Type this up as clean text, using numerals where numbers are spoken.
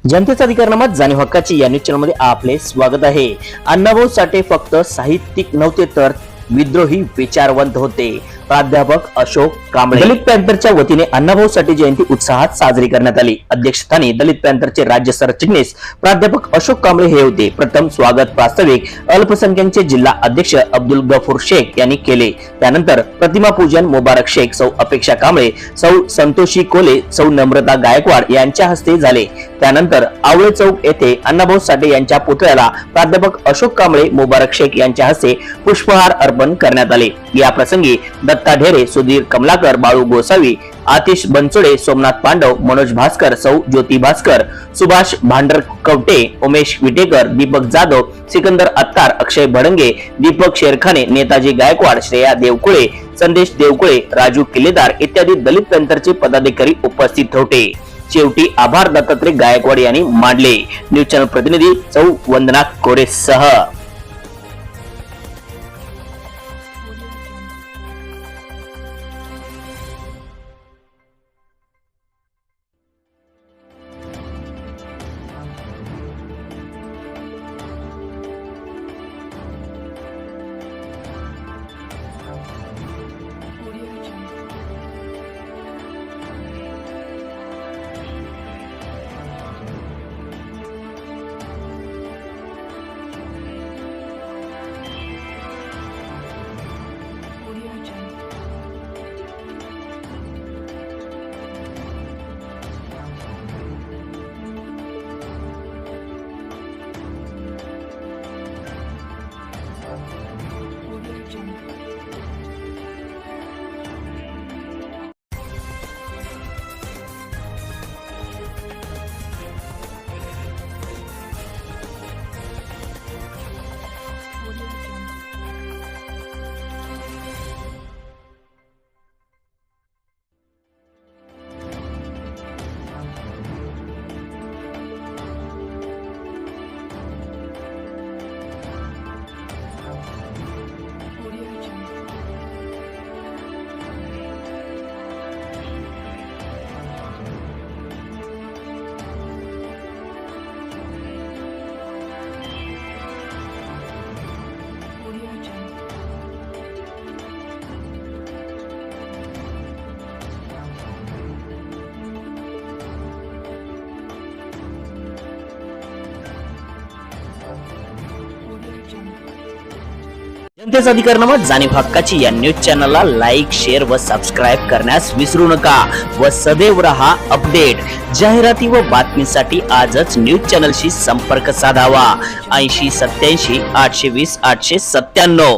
जनतेचा अधिकारनामा जाणीव हक्काची या न्यूज चॅनल मध्ये आपले स्वागत आहे। अण्णाभाऊ साठे फक्त साहित्यिक नव्हते तर विद्रोही विचारवंत होते। प्राध्यापक अशोक कांबळे। दलित पॅंथरच्या वतीने अण्णाभाऊ साठे जयंती उत्साहात साजरी करण्यात आली। अध्यक्षस्थानी दलित पॅंथरचे राज्य सरचिटणीस प्राध्यापक अशोक कांबळे हे होते। प्रथम स्वागत प्रास्ताविक अल्पसंख्याकांचे जिल्हा अध्यक्ष अब्दुल गफूर शेख यांनी केले। त्यानंतर प्रतिमा पूजन मुबारक शेख, सौ अपेक्षा कांबळे, सौ संतोषी कोले, सौ नम्रता गायकवाड यांच्या हस्ते झाले। त्यानंतर आवळे चौक येथे अण्णाभाऊ साठे यांच्या पुतळ्याला प्राध्यापक अशोक कांबळे, मुबारक शेख यांच्या हस्ते पुष्पहार अर्पण करण्यात आले। या प्रसंगी दत्ता ढेरे, सुधीर कमलाकर, बाळू गोसावी, आतिश बनसोडे, सोमनाथ पांडव, मनोज भास्कर, सौ ज्योती भास्कर, सुभाष भांडरकवटे, उमेश विटेकर, दीपक जाधव, सिकंदर अत्तार, अक्षय भडंगे, दीपक शेरखाने, नेताजी गायकवाड, श्रेया देवकुळे, संदेश देवकुळे, राजू किल्लेदार इत्यादी दलित पॅंथरचे पदाधिकारी उपस्थित होते। शेवटी आभार दत्तात्रय गायकवाड यांनी मांडले। न्यूज चॅनल प्रतिनिधी सौ वंदना कोरेसह। जनतेचा अधिकारनामा जाणीव हक्काची या न्यूज चॅनलला लाईक, शेअर व सबस्क्राईब करण्यास विसरू नका व सदैव रहा अपडेट। जाहिराती व बातमीसाठी आजच न्यूज चॅनलशी संपर्क साधावा। 80 87 820 897।